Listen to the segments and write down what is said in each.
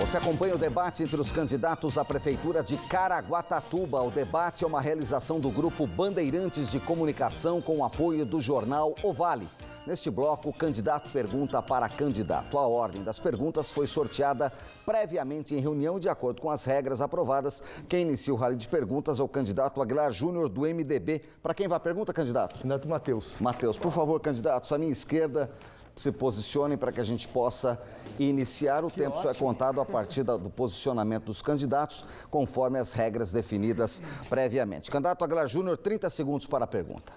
Você acompanha o debate entre os candidatos à Prefeitura de Caraguatatuba. O debate é uma realização do Grupo Bandeirantes de Comunicação com o apoio do jornal O Vale. Neste bloco, o candidato pergunta para candidato. A ordem das perguntas foi sorteada previamente em reunião e, de acordo com as regras aprovadas, quem inicia o rally de perguntas é o candidato Aguilar Júnior, do MDB. Para quem vai a pergunta, candidato? Candidato Matheus. Matheus, por favor, candidatos, à minha esquerda, se posicionem para que a gente possa iniciar. O tempo só é contado a partir do posicionamento dos candidatos, conforme as regras definidas previamente. Candidato Aguilar Júnior, 30 segundos para a pergunta.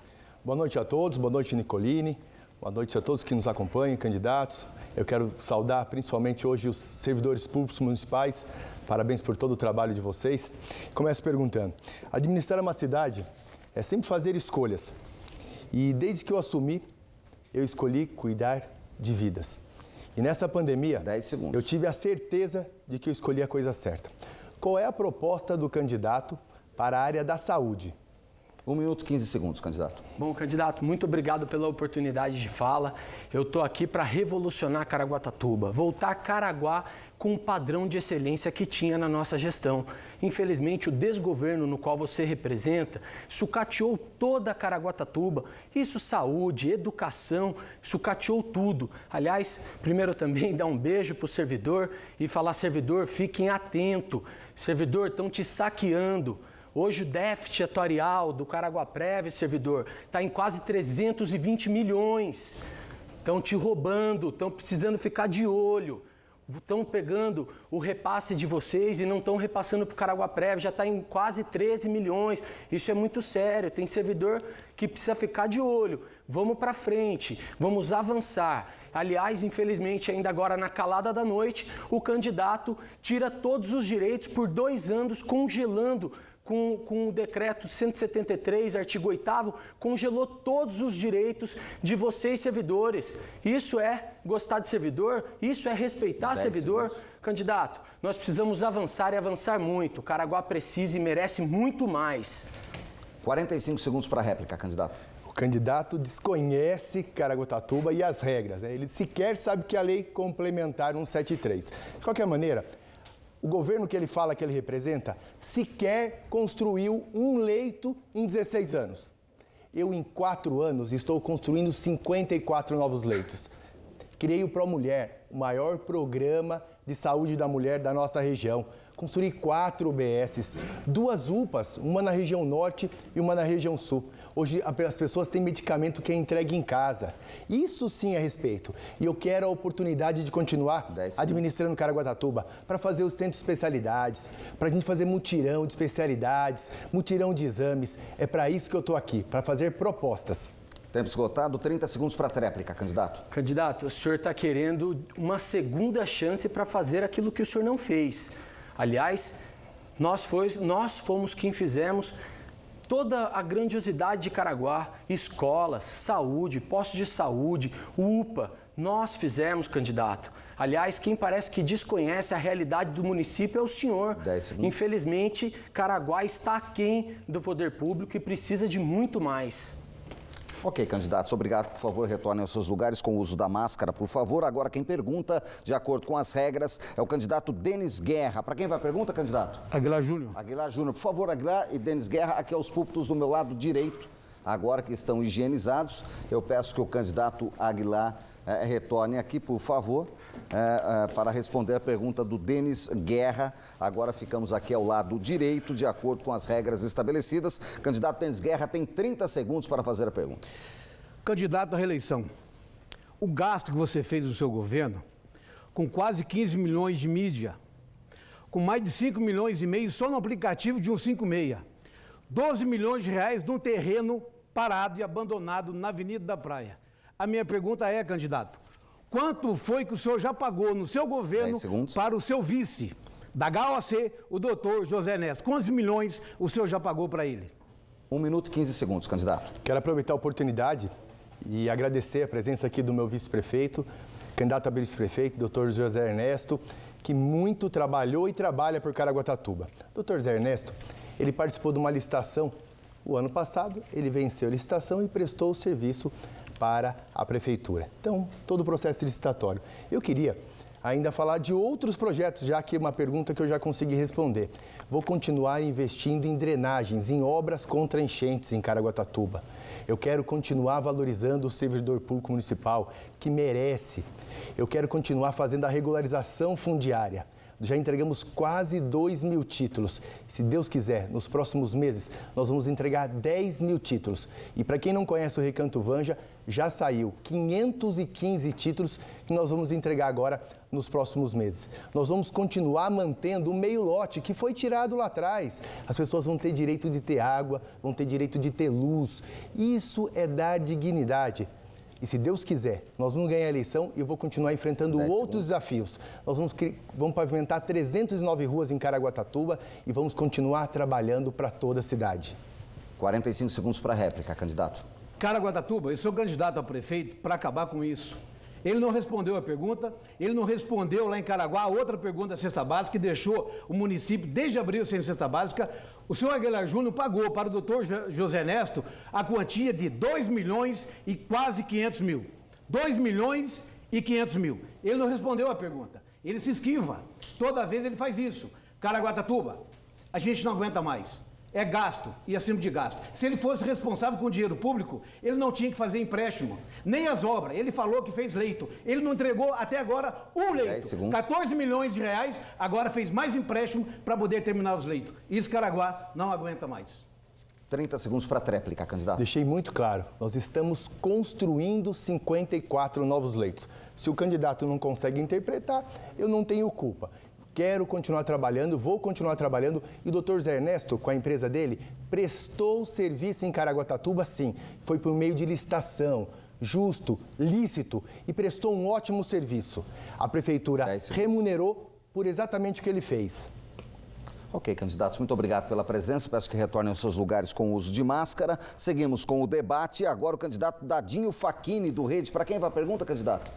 Boa noite a todos, boa noite, Nicolini. Boa noite a todos que nos acompanham, candidatos. Eu quero saudar principalmente hoje os servidores públicos municipais. Parabéns por todo o trabalho de vocês. Começo perguntando. Administrar uma cidade é sempre fazer escolhas. E desde que eu assumi, eu escolhi cuidar de vidas. E nessa pandemia, 10 segundos. Eu tive a certeza de que eu escolhi a coisa certa. Qual é a proposta do candidato para a área da saúde? 1 minuto e 15 segundos, candidato. Bom, candidato, muito obrigado pela oportunidade de fala. Eu estou aqui para revolucionar Caraguatatuba, voltar Caraguá com o padrão de excelência que tinha na nossa gestão. Infelizmente, o desgoverno no qual você representa sucateou toda a Caraguatatuba. Isso, saúde, educação, sucateou tudo. Aliás, primeiro também dar um beijo para o servidor e falar, servidor, fiquem atento. Servidor, estão te saqueando. Hoje o déficit atuarial do Caraguaprév, servidor, está em quase 320 milhões. Estão te roubando, estão precisando ficar de olho. Estão pegando o repasse de vocês e não estão repassando para o Caraguaprév, já está em quase 13 milhões. Isso é muito sério, tem servidor que precisa ficar de olho. Vamos para frente, vamos avançar. Aliás, infelizmente, ainda agora na calada da noite, o candidato tira todos os direitos por 2 anos, congelando com o decreto 173, artigo 8º, congelou todos os direitos de vocês, servidores. Isso é gostar de servidor? Isso é respeitar servidor? Segundos. Candidato, nós precisamos avançar e avançar muito. Caraguá precisa e merece muito mais. 45 segundos para a réplica, candidato. O candidato desconhece Caraguatatuba e as regras. Ele sequer sabe que a lei complementar 173. De qualquer maneira, o governo que ele fala que ele representa sequer construiu um leito em 16 anos. Eu, em 4 anos, estou construindo 54 novos leitos. Criei o ProMulher, o maior programa de saúde da mulher da nossa região. Construí 4 UBSs, 2 UPAs, uma na região norte e uma na região sul. Hoje as pessoas têm medicamento que é entregue em casa. Isso sim é respeito. E eu quero a oportunidade de continuar administrando Caraguatatuba para fazer o centro de especialidades, para a gente fazer mutirão de especialidades, mutirão de exames. É para isso que eu estou aqui, para fazer propostas. Tempo esgotado, 30 segundos para a tréplica, candidato. Candidato, o senhor está querendo uma segunda chance para fazer aquilo que o senhor não fez. Aliás, nós fomos quem fizemos toda a grandiosidade de Caraguá, escolas, saúde, postos de saúde, UPA, nós fizemos, candidato. Aliás, quem parece que desconhece a realidade do município é o senhor. 10 segundos. Infelizmente, Caraguá está aquém do poder público e precisa de muito mais. Ok, candidatos, obrigado. Por favor, retornem aos seus lugares com o uso da máscara, por favor. Agora, quem pergunta, de acordo com as regras, é o candidato Denis Guerra. Para quem vai a pergunta, candidato? Aguilar Júnior. Aguilar Júnior. Por favor, Aguilar e Denis Guerra, aqui aos púlpitos do meu lado direito. Agora que estão higienizados, eu peço que o candidato Aguilar retorne aqui, por favor, para responder a pergunta do Denis Guerra. Agora ficamos aqui ao lado direito, de acordo com as regras estabelecidas. Candidato Denis Guerra tem 30 segundos para fazer a pergunta. Candidato à reeleição, o gasto que você fez no seu governo, com quase 15 milhões de mídia, com mais de 5 milhões e meio só no aplicativo de 156, 12 milhões de reais num terreno parado e abandonado na Avenida da Praia. A minha pergunta é, candidato, quanto foi que o senhor já pagou no seu governo para o seu vice, da HOC, o doutor José Ernesto? Quantos milhões o senhor já pagou para ele? 1 minuto e 15 segundos, candidato. Quero aproveitar a oportunidade e agradecer a presença aqui do meu vice-prefeito, candidato a vice-prefeito, doutor José Ernesto, que muito trabalhou e trabalha por Caraguatatuba. Doutor José Ernesto, ele participou de uma licitação. O ano passado, ele venceu a licitação e prestou o serviço para a prefeitura. Então, todo o processo licitatório. Eu queria ainda falar de outros projetos, já que é uma pergunta que eu já consegui responder. Vou continuar investindo em drenagens, em obras contra enchentes em Caraguatatuba. Eu quero continuar valorizando o servidor público municipal, que merece. Eu quero continuar fazendo a regularização fundiária. Já entregamos quase 2.000 títulos. Se Deus quiser, nos próximos meses, nós vamos entregar 10.000 títulos. E para quem não conhece o Recanto Vanja, já saiu 515 títulos que nós vamos entregar agora nos próximos meses. Nós vamos continuar mantendo o meio lote que foi tirado lá atrás. As pessoas vão ter direito de ter água, vão ter direito de ter luz. Isso é dar dignidade. E se Deus quiser, nós vamos ganhar a eleição e eu vou continuar enfrentando outros desafios. Nós vamos pavimentar 309 ruas em Caraguatatuba e vamos continuar trabalhando para toda a cidade. 45 segundos para a réplica, candidato. Caraguatatuba, eu sou candidato a prefeito para acabar com isso. Ele não respondeu a pergunta, ele não respondeu lá em Caraguá a outra pergunta da cesta básica, que deixou o município, desde abril, sem cesta básica. O senhor Aguilar Júnior pagou para o doutor José Ernesto a quantia de 2 milhões e quase 500 mil. 2 milhões e 500 mil. Ele não respondeu a pergunta. Ele se esquiva. Toda vez ele faz isso. Caraguatatuba, a gente não aguenta mais. É gasto e acima de gasto. Se ele fosse responsável com o dinheiro público, ele não tinha que fazer empréstimo, nem as obras. Ele falou que fez leito. Ele não entregou até agora um leito. 14 milhões de reais, agora fez mais empréstimo para poder terminar os leitos. Isso Caraguá não aguenta mais. 30 segundos para a tréplica, candidato. Deixei muito claro, nós estamos construindo 54 novos leitos. Se o candidato não consegue interpretar, eu não tenho culpa. Quero continuar trabalhando, vou continuar trabalhando. E o doutor Zé Ernesto, com a empresa dele, prestou serviço em Caraguatatuba, sim. Foi por meio de licitação, justo, lícito e prestou um ótimo serviço. A prefeitura remunerou por exatamente o que ele fez. Ok, candidatos, muito obrigado pela presença. Peço que retornem aos seus lugares com o uso de máscara. Seguimos com o debate. Agora o candidato Dadinho Facchini, do Rede. Para quem vai a pergunta, candidato?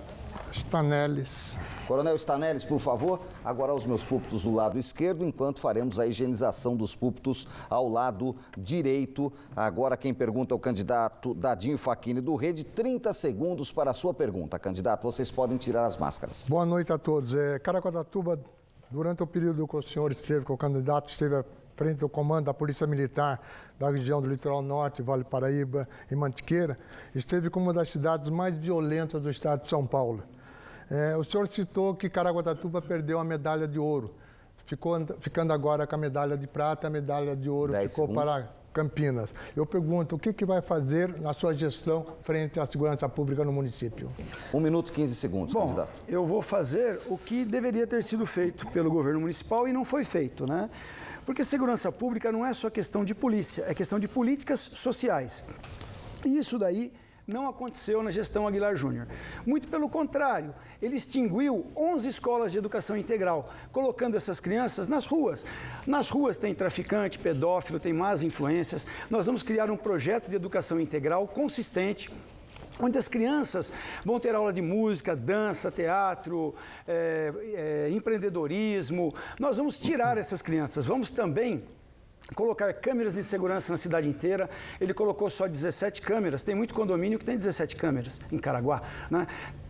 Stanelis. Coronel Stanelis, por favor, agora aos meus púlpitos do lado esquerdo, enquanto faremos a higienização dos púlpitos ao lado direito. Agora quem pergunta é o candidato Dadinho Facchini do Rede. 30 segundos para a sua pergunta, candidato. Vocês podem tirar as máscaras. Boa noite a todos. Caraguatatuba, durante o período que o senhor esteve, que o candidato esteve à frente do comando da Polícia Militar da região do Litoral Norte, Vale Paraíba e Mantiqueira, esteve como uma das cidades mais violentas do estado de São Paulo. O senhor citou que Caraguatatuba perdeu a medalha de ouro, ficando agora com a medalha de prata, a medalha de ouro ficou para Campinas. Eu pergunto, o que vai fazer na sua gestão frente à segurança pública no município? 1 minuto e 15 segundos, candidato. Eu vou fazer o que deveria ter sido feito pelo governo municipal e não foi feito, né? Porque segurança pública não é só questão de polícia, é questão de políticas sociais. E isso daí não aconteceu na gestão Aguilar Júnior. Muito pelo contrário, ele extinguiu 11 escolas de educação integral, colocando essas crianças nas ruas. Nas ruas tem traficante, pedófilo, tem más influências. Nós vamos criar um projeto de educação integral consistente, onde as crianças vão ter aula de música, dança, teatro, empreendedorismo. Nós vamos tirar essas crianças, vamos também colocar câmeras de segurança na cidade inteira. Ele colocou só 17 câmeras, tem muito condomínio que tem 17 câmeras em Caraguá, né?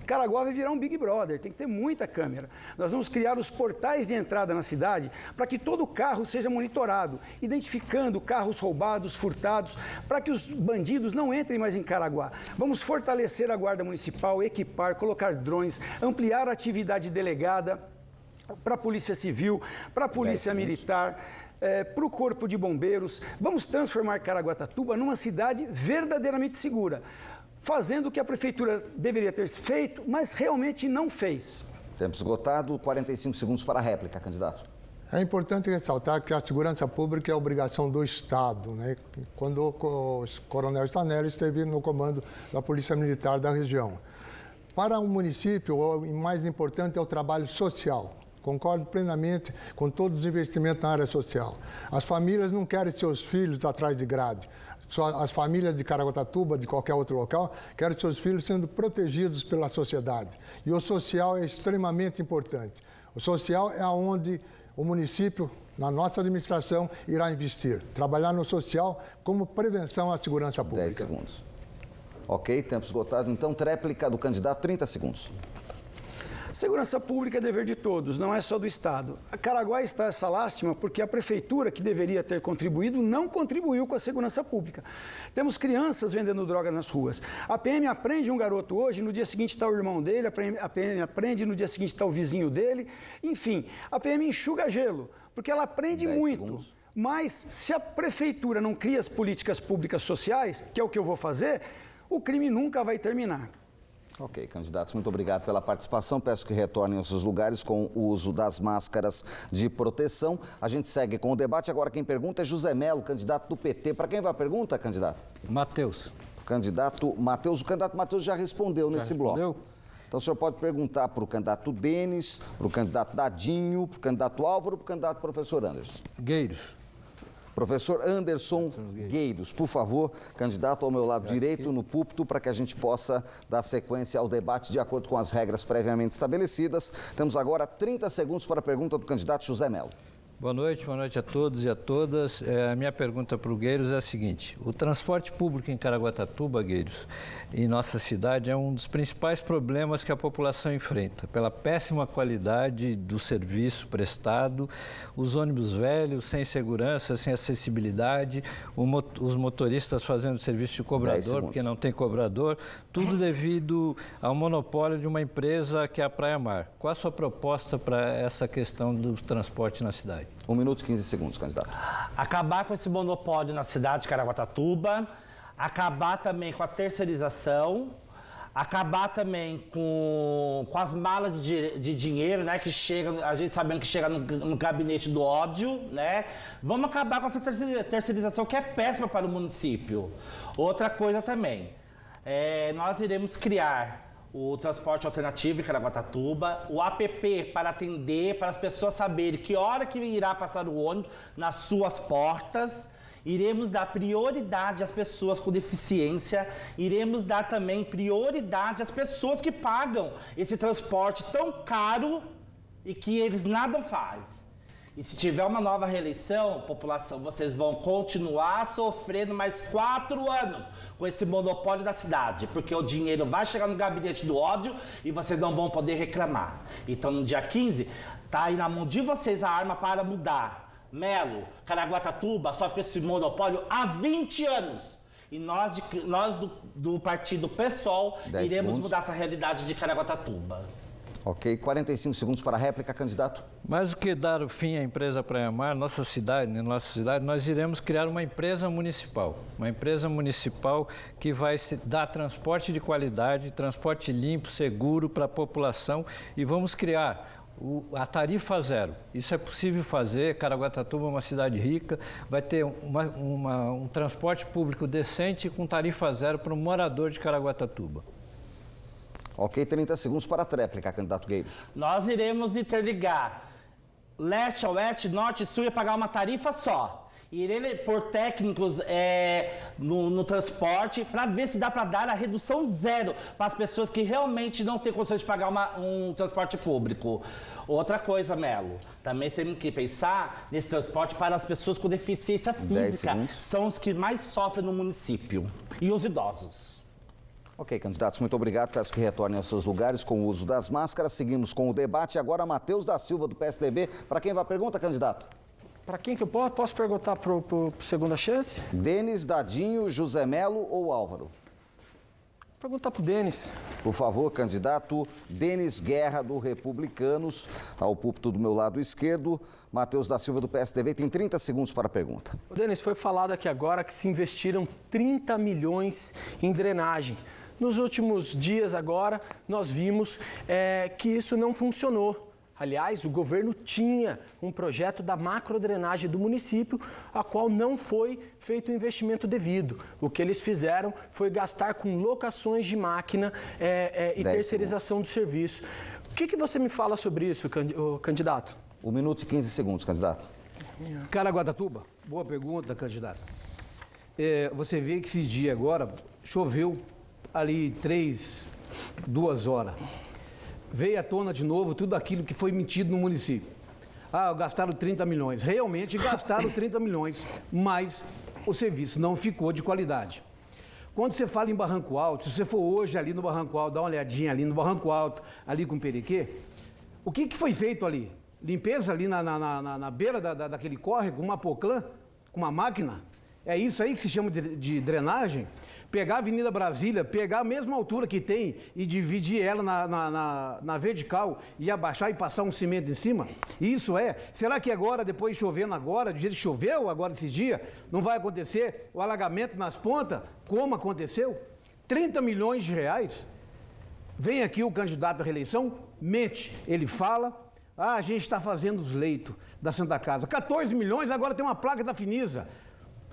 Caraguá vai virar um Big Brother, tem que ter muita câmera. Nós vamos criar os portais de entrada na cidade para que todo carro seja monitorado, identificando carros roubados, furtados, para que os bandidos não entrem mais em Caraguá. Vamos fortalecer a Guarda Municipal, equipar, colocar drones, ampliar a atividade delegada para a Polícia Civil, para a Polícia Militar, para o Corpo de Bombeiros. Vamos transformar Caraguatatuba numa cidade verdadeiramente segura, fazendo o que a Prefeitura deveria ter feito, mas realmente não fez. Tempo esgotado, 45 segundos para a réplica, candidato. É importante ressaltar que a segurança pública é obrigação do Estado, né? Quando o coronel Stanelli esteve no comando da Polícia Militar da região. Para o município, o mais importante é o trabalho social. Concordo plenamente com todos os investimentos na área social. As famílias não querem seus filhos atrás de grade. As famílias de Caraguatatuba, de qualquer outro local, querem seus filhos sendo protegidos pela sociedade. E o social é extremamente importante. O social é onde o município, na nossa administração, irá investir. Trabalhar no social como prevenção à segurança pública. 10 segundos. Ok, tempo esgotado. Então, tréplica do candidato, 30 segundos. Segurança pública é dever de todos, não é só do Estado. A Caraguá está essa lástima porque a prefeitura, que deveria ter contribuído, não contribuiu com a segurança pública. Temos crianças vendendo droga nas ruas. A PM aprende um garoto hoje, no dia seguinte está o irmão dele, a PM aprende, no dia seguinte está o vizinho dele. Enfim, a PM enxuga gelo, porque ela aprende muito. Segundos. Mas se a prefeitura não cria as políticas públicas sociais, que é o que eu vou fazer, o crime nunca vai terminar. Ok, candidatos, muito obrigado pela participação. Peço que retornem aos seus lugares com o uso das máscaras de proteção. A gente segue com o debate. Agora quem pergunta é José Melo, candidato do PT. Para quem vai a pergunta, candidato? Matheus. Candidato Matheus. O candidato Matheus já respondeu nesse bloco. Então o senhor pode perguntar para o candidato Denis, para o candidato Dadinho, para o candidato Álvaro, para o candidato professor Anderson. Gueiros. Professor Anderson Gueiros, por favor, candidato ao meu lado direito no púlpito, para que a gente possa dar sequência ao debate de acordo com as regras previamente estabelecidas. Temos agora 30 segundos para a pergunta do candidato José Melo. Boa noite a todos e a todas. A minha pergunta para o Gueiros é a seguinte: o transporte público em Caraguatatuba, Gueiros, em nossa cidade, é um dos principais problemas que a população enfrenta, pela péssima qualidade do serviço prestado, os ônibus velhos, sem segurança, sem acessibilidade, os motoristas fazendo serviço de cobrador, porque não tem cobrador, tudo devido ao monopólio de uma empresa que é a Praia Mar. Qual a sua proposta para essa questão do transporte na cidade? 1 minuto e 15 segundos, candidato. Acabar com esse monopólio na cidade de Caraguatatuba, acabar também com a terceirização, acabar também com as malas de dinheiro, né, que chega, a gente sabendo que chega no gabinete do ódio, né? Vamos acabar com essa terceirização que é péssima para o município. Outra coisa também, nós iremos criar o transporte alternativo em Caraguatatuba, o app para atender, para as pessoas saberem que hora que irá passar o ônibus nas suas portas. Iremos dar prioridade às pessoas com deficiência, iremos dar também prioridade às pessoas que pagam esse transporte tão caro e que eles nada fazem. E se tiver uma nova reeleição, população, vocês vão continuar sofrendo mais 4 anos com esse monopólio da cidade, porque o dinheiro vai chegar no gabinete do ódio e vocês não vão poder reclamar. Então, no dia 15, tá aí na mão de vocês a arma para mudar. Melo, Caraguatatuba sofre com esse monopólio há 20 anos. E nós do partido PSOL iremos mudar essa realidade de Caraguatatuba. Ok, 45 segundos para a réplica, candidato. Mais do que dar o fim à empresa Praia Mar, na nossa cidade, nós iremos criar uma empresa municipal que vai dar transporte de qualidade, transporte limpo, seguro para a população, e vamos criar a tarifa zero. Isso é possível fazer. Caraguatatuba é uma cidade rica, vai ter um transporte público decente com tarifa zero para o morador de Caraguatatuba. Ok, 30 segundos para a tréplica, candidato Gueiros. Nós iremos interligar leste a oeste, norte e sul e pagar uma tarifa só. Irei pôr técnicos no transporte para ver se dá para dar a redução zero para as pessoas que realmente não têm condições de pagar um transporte público. Outra coisa, Melo, também temos que pensar nesse transporte para as pessoas com deficiência física. São os que mais sofrem no município. E os idosos. Ok, candidatos, muito obrigado. Peço que retornem aos seus lugares com o uso das máscaras. Seguimos com o debate. Agora, Matheus da Silva, do PSDB. Para quem vai a pergunta, candidato? Para quem que eu posso perguntar para o segunda chance? Denis, Dadinho, José Melo ou Álvaro? Perguntar para o Denis. Por favor, candidato Denis Guerra, do Republicanos, ao púlpito do meu lado esquerdo. Matheus da Silva, do PSDB, tem 30 segundos para a pergunta. Denis, foi falado aqui agora que se investiram 30 milhões em drenagem. Nos últimos dias agora, nós vimos que isso não funcionou. Aliás, o governo tinha um projeto da macrodrenagem do município, a qual não foi feito o investimento devido. O que eles fizeram foi gastar com locações de máquina e terceirização do serviço. O que você me fala sobre isso, candidato? 1 minuto e 15 segundos, candidato. Caraguatatuba, boa pergunta, candidato. Você vê que esse dia agora choveu ali 2 horas. Veio à tona de novo tudo aquilo que foi mentido no município. Gastaram 30 milhões. Realmente gastaram 30 milhões, mas o serviço não ficou de qualidade. Quando você fala em Barranco Alto, se você for hoje ali no Barranco Alto, dá uma olhadinha ali no Barranco Alto, ali com o Perequê, o que foi feito ali? Limpeza ali na beira daquele córrego, uma poclã, com uma máquina? É isso aí que se chama de drenagem? Pegar a Avenida Brasília, pegar a mesma altura que tem e dividir ela na vertical e abaixar e passar um cimento em cima? Isso é? Será que agora, depois chovendo agora, do jeito que choveu agora esse dia, não vai acontecer o alagamento nas pontas, como aconteceu? 30 milhões de reais? Vem aqui o candidato à reeleição, mente, ele fala, a gente está fazendo os leitos da Santa Casa. 14 milhões, agora tem uma placa da Finisa,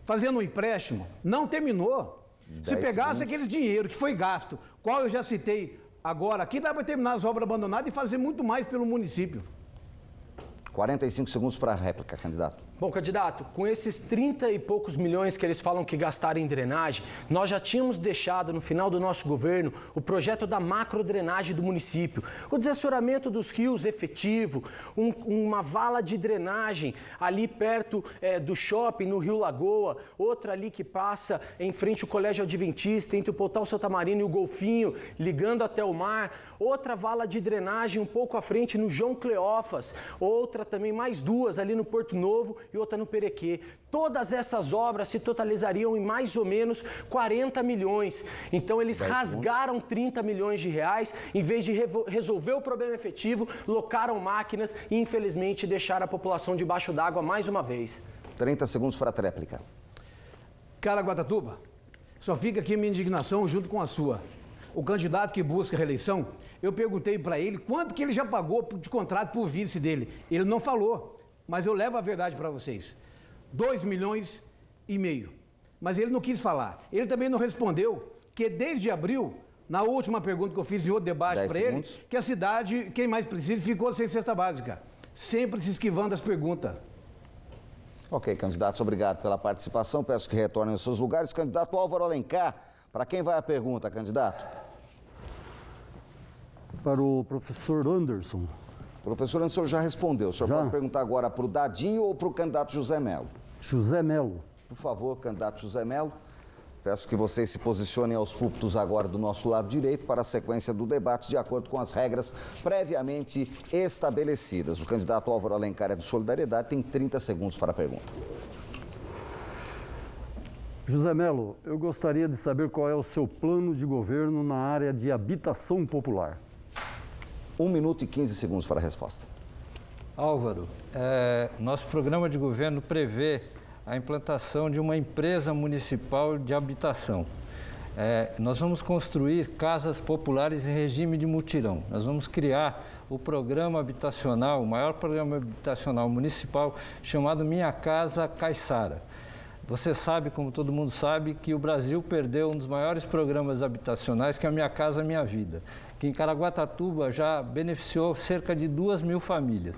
fazendo um empréstimo. Não terminou. Se pegasse aquele dinheiro que foi gasto, qual eu já citei agora aqui, dá para terminar as obras abandonadas e fazer muito mais pelo município. 45 segundos para a réplica, candidato. Bom, candidato, com esses 30 e poucos milhões que eles falam que gastaram em drenagem, nós já tínhamos deixado no final do nosso governo o projeto da macrodrenagem do município, o desassoramento dos rios efetivo, uma vala de drenagem ali perto do shopping, no Rio Lagoa, outra ali que passa em frente ao Colégio Adventista, entre o Portal Santa Marina e o Golfinho, ligando até o mar, outra vala de drenagem um pouco à frente no João Cleófas, outra também, mais duas ali no Porto Novo e outra no Perequê. Todas essas obras se totalizariam em mais ou menos 40 milhões. Então eles rasgaram 30 milhões de reais, em vez de resolver o problema efetivo, locaram máquinas e infelizmente deixaram a população debaixo d'água mais uma vez. 30 segundos para a tréplica. Caraguatatuba, só fica aqui minha indignação junto com a sua. O candidato que busca a reeleição, eu perguntei para ele quanto que ele já pagou de contrato por vice dele. Ele não falou, mas eu levo a verdade para vocês. 2,5 milhões. Mas ele não quis falar. Ele também não respondeu que desde abril, na última pergunta que eu fiz em outro debate para ele, que a cidade, quem mais precisa, ficou sem cesta básica. Sempre se esquivando das perguntas. Ok, candidatos, obrigado pela participação. Peço que retornem aos seus lugares. Candidato Álvaro Alencar, para quem vai a pergunta, candidato? Para o professor Anderson. Professor Anderson, o senhor já respondeu. O senhor pode perguntar agora para o Dadinho ou para o candidato José Melo? José Melo. Por favor, candidato José Melo. Peço que vocês se posicionem aos púlpitos agora do nosso lado direito para a sequência do debate de acordo com as regras previamente estabelecidas. O candidato Álvaro Alencar é do Solidariedade, tem 30 segundos para a pergunta. José Melo, eu gostaria de saber qual é o seu plano de governo na área de habitação popular. 1 minuto e 15 segundos para a resposta. Álvaro, nosso programa de governo prevê a implantação de uma empresa municipal de habitação. Nós vamos construir casas populares em regime de mutirão. Nós vamos criar o programa habitacional, o maior programa habitacional municipal, chamado Minha Casa Caiçara. Você sabe, como todo mundo sabe, que o Brasil perdeu um dos maiores programas habitacionais, que é a Minha Casa Minha Vida, que em Caraguatatuba já beneficiou cerca de 2.000 famílias.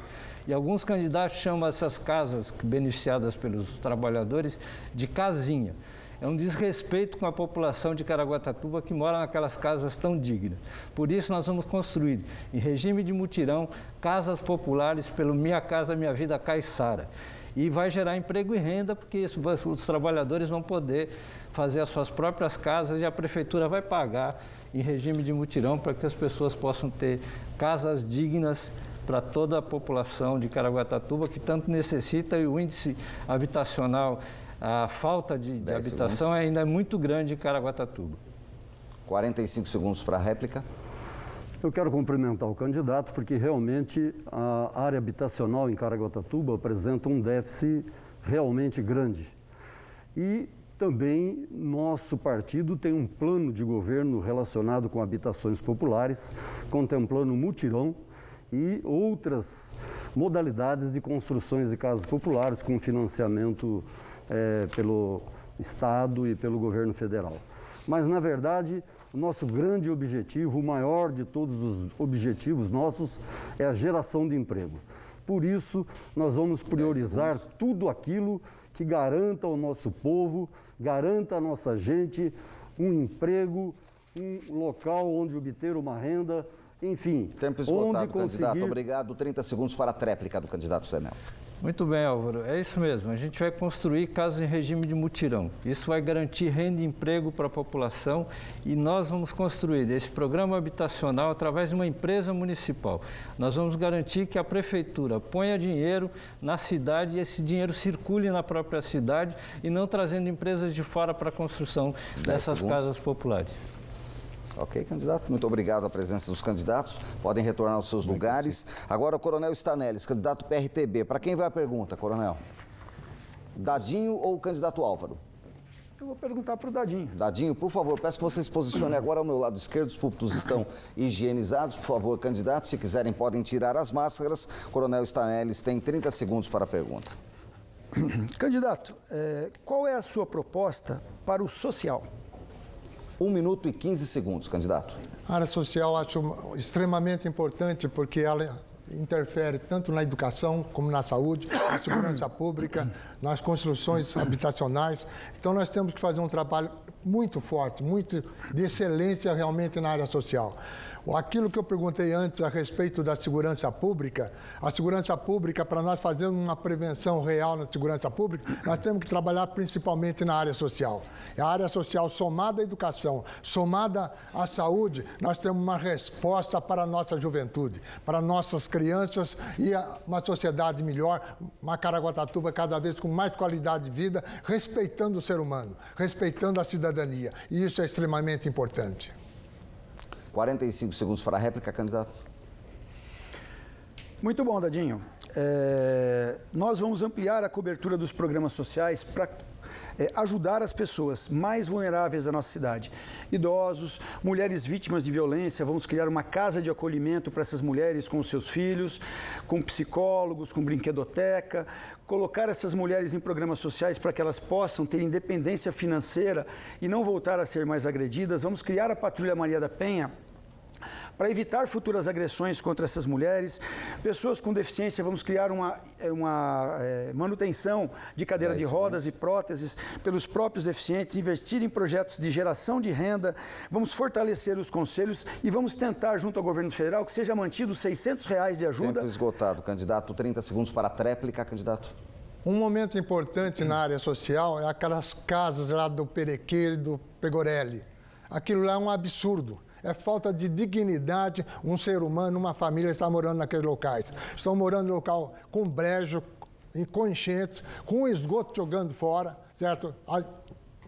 E alguns candidatos chamam essas casas beneficiadas pelos trabalhadores de casinha. É um desrespeito com a população de Caraguatatuba que mora naquelas casas tão dignas. Por isso, nós vamos construir, em regime de mutirão, casas populares pelo Minha Casa Minha Vida Caiçara. E vai gerar emprego e renda, porque os trabalhadores vão poder fazer as suas próprias casas e a prefeitura vai pagar em regime de mutirão para que as pessoas possam ter casas dignas para toda a população de Caraguatatuba, que tanto necessita, e o índice habitacional, a falta de habitação ainda é muito grande em Caraguatatuba. 45 segundos para a réplica. Eu quero cumprimentar o candidato, porque realmente a área habitacional em Caraguatatuba apresenta um déficit realmente grande. E também nosso partido tem um plano de governo relacionado com habitações populares, contemplando mutirão e outras modalidades de construções de casas populares com financiamento pelo Estado e pelo governo federal. Mas, na verdade, o nosso grande objetivo, o maior de todos os objetivos nossos, é a geração de emprego. Por isso, nós vamos priorizar tudo aquilo que garanta ao nosso povo, garanta à nossa gente um emprego, um local onde obter uma renda, enfim. Tempo esgotado, candidato. Obrigado. 30 segundos para a tréplica do candidato Zé Melo. Muito bem, Álvaro. É isso mesmo. A gente vai construir casas em regime de mutirão. Isso vai garantir renda e emprego para a população e nós vamos construir esse programa habitacional através de uma empresa municipal. Nós vamos garantir que a prefeitura ponha dinheiro na cidade e esse dinheiro circule na própria cidade e não trazendo empresas de fora para a construção dessas casas populares. Ok, candidato. Muito obrigado à presença dos candidatos. Podem retornar aos seus lugares. Agora, o Coronel Stanelles, candidato PRTB. Para quem vai a pergunta, Coronel? Dadinho ou o candidato Álvaro? Eu vou perguntar para o Dadinho. Dadinho, por favor, peço que você se posicione agora ao meu lado esquerdo. Os púlpitos estão higienizados. Por favor, candidatos, se quiserem, podem tirar as máscaras. Coronel Stanelles tem 30 segundos para a pergunta. Candidato, qual é a sua proposta para o social? 1 minuto e 15 segundos, candidato. A área social acho extremamente importante porque ela interfere tanto na educação como na saúde, na segurança pública, nas construções habitacionais. Então nós temos que fazer um trabalho muito forte, muito de excelência realmente na área social. Aquilo que eu perguntei antes a respeito da segurança pública, a segurança pública, para nós fazermos uma prevenção real na segurança pública, nós temos que trabalhar principalmente na área social. A área social somada à educação, somada à saúde, nós temos uma resposta para a nossa juventude, para nossas crianças e uma sociedade melhor, uma Caraguatatuba cada vez com mais qualidade de vida, respeitando o ser humano, respeitando a cidadania. E isso é extremamente importante. 45 segundos para a réplica, candidato. Muito bom, Dadinho. Nós vamos ampliar a cobertura dos programas sociais para ajudar as pessoas mais vulneráveis da nossa cidade. Idosos, mulheres vítimas de violência, vamos criar uma casa de acolhimento para essas mulheres com os seus filhos, com psicólogos, com brinquedoteca, colocar essas mulheres em programas sociais para que elas possam ter independência financeira e não voltar a ser mais agredidas. Vamos criar a Patrulha Maria da Penha para evitar futuras agressões contra essas mulheres. Pessoas com deficiência, vamos criar uma manutenção de cadeira de rodas e próteses pelos próprios deficientes, investir em projetos de geração de renda, vamos fortalecer os conselhos e vamos tentar, junto ao governo federal, que seja mantido R$600 de ajuda. Tempo esgotado, candidato. 30 segundos para a tréplica, candidato. Um momento importante na área social é aquelas casas lá do Perequeiro e do Pegorelli. Aquilo lá é um absurdo. É falta de dignidade um ser humano, uma família está morando naqueles locais. Estão morando em local com brejo, com enchentes, com esgoto jogando fora, certo?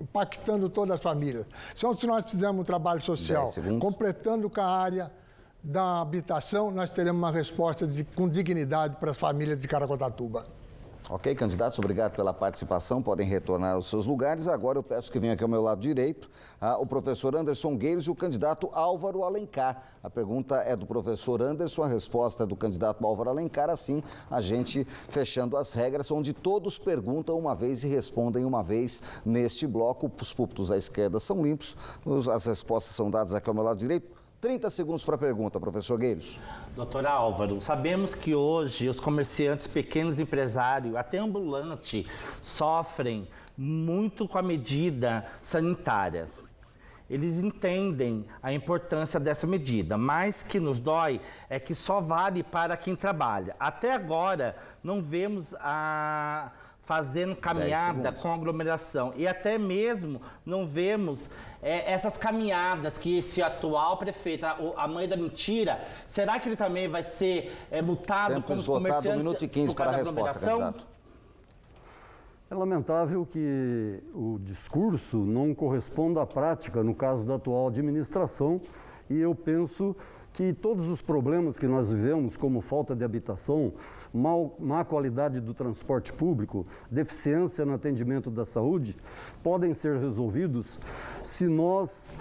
Impactando todas as famílias. Então, se nós fizermos um trabalho social, completando com a área da habitação, nós teremos uma resposta com dignidade para as famílias de Caraguatatuba. Ok, candidatos, obrigado pela participação. Podem retornar aos seus lugares. Agora eu peço que venha aqui ao meu lado direito o professor Anderson Gueiros e o candidato Álvaro Alencar. A pergunta é do professor Anderson, a resposta é do candidato Álvaro Alencar. Assim, a gente fechando as regras, onde todos perguntam uma vez e respondem uma vez neste bloco. Os púlpitos à esquerda são limpos, as respostas são dadas aqui ao meu lado direito. 30 segundos para a pergunta, professor Gueiros. Doutor Álvaro, sabemos que hoje os comerciantes, pequenos empresários, até ambulante, sofrem muito com a medida sanitária. Eles entendem a importância dessa medida, mas que nos dói é que só vale para quem trabalha. Até agora, não vemos fazendo caminhada com aglomeração. E até mesmo não vemos essas caminhadas que esse atual prefeito, a mãe da mentira, será que ele também vai ser multado como os comerciantes? 1 minuto e 15 para a resposta, candidato. É lamentável que o discurso não corresponda à prática no caso da atual administração e eu penso que todos os problemas que nós vivemos, como falta de habitação, má qualidade do transporte público, deficiência no atendimento da saúde, podem ser resolvidos se nós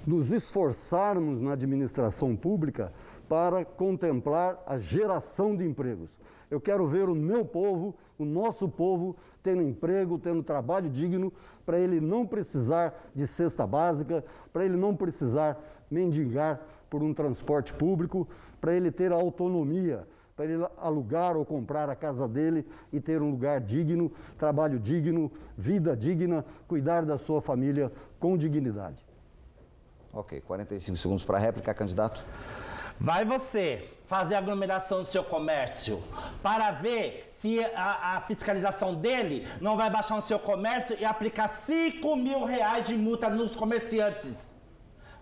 nos esforçarmos na administração pública para contemplar a geração de empregos. Eu quero ver o meu povo, o nosso povo, tendo emprego, tendo trabalho digno, para ele não precisar de cesta básica, para ele não precisar mendigar por um transporte público, para ele ter autonomia, para ele alugar ou comprar a casa dele e ter um lugar digno, trabalho digno, vida digna, cuidar da sua família com dignidade. Ok, 45 segundos para a réplica, candidato. Vai você fazer aglomeração no seu comércio para ver se a fiscalização dele não vai baixar no seu comércio e aplicar R$5.000 de multa nos comerciantes.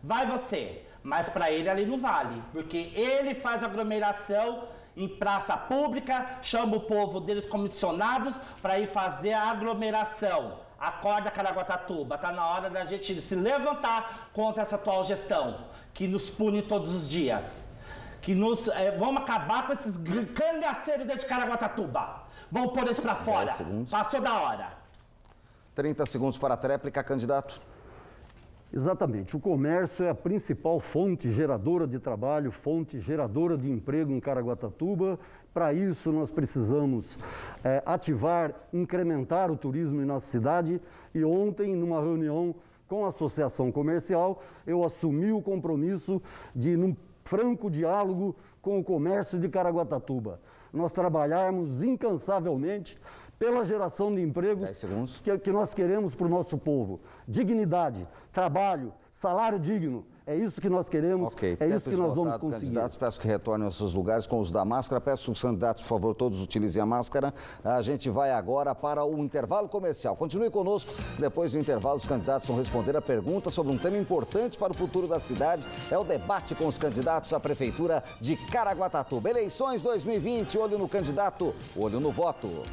Vai você, mas para ele ali não vale, porque ele faz aglomeração em praça pública, chama o povo deles comissionados para ir fazer a aglomeração. Acorda, Caraguatatuba, tá na hora da gente se levantar contra essa atual gestão, que nos pune todos os dias. Vamos acabar com esses cangaceiros dentro de Caraguatatuba. Vamos pôr eles para fora. Passou da hora. 30 segundos para a tréplica, candidato. Exatamente. O comércio é a principal fonte geradora de trabalho, fonte geradora de emprego em Caraguatatuba. Para isso, nós precisamos ativar, incrementar o turismo em nossa cidade. E ontem, numa reunião com a Associação Comercial, eu assumi o compromisso de, num franco diálogo com o comércio de Caraguatatuba, nós trabalharmos incansavelmente pela geração de empregos que nós queremos para o nosso povo. Dignidade, trabalho, salário digno. É isso que nós queremos, é isso que nós vamos conseguir. Candidatos, peço que retornem aos seus lugares com os da máscara. Peço que os candidatos, por favor, todos utilizem a máscara. A gente vai agora para o intervalo comercial. Continue conosco. Depois do intervalo, os candidatos vão responder a pergunta sobre um tema importante para o futuro da cidade. É o debate com os candidatos à Prefeitura de Caraguatatuba. Eleições 2020, olho no candidato, olho no voto.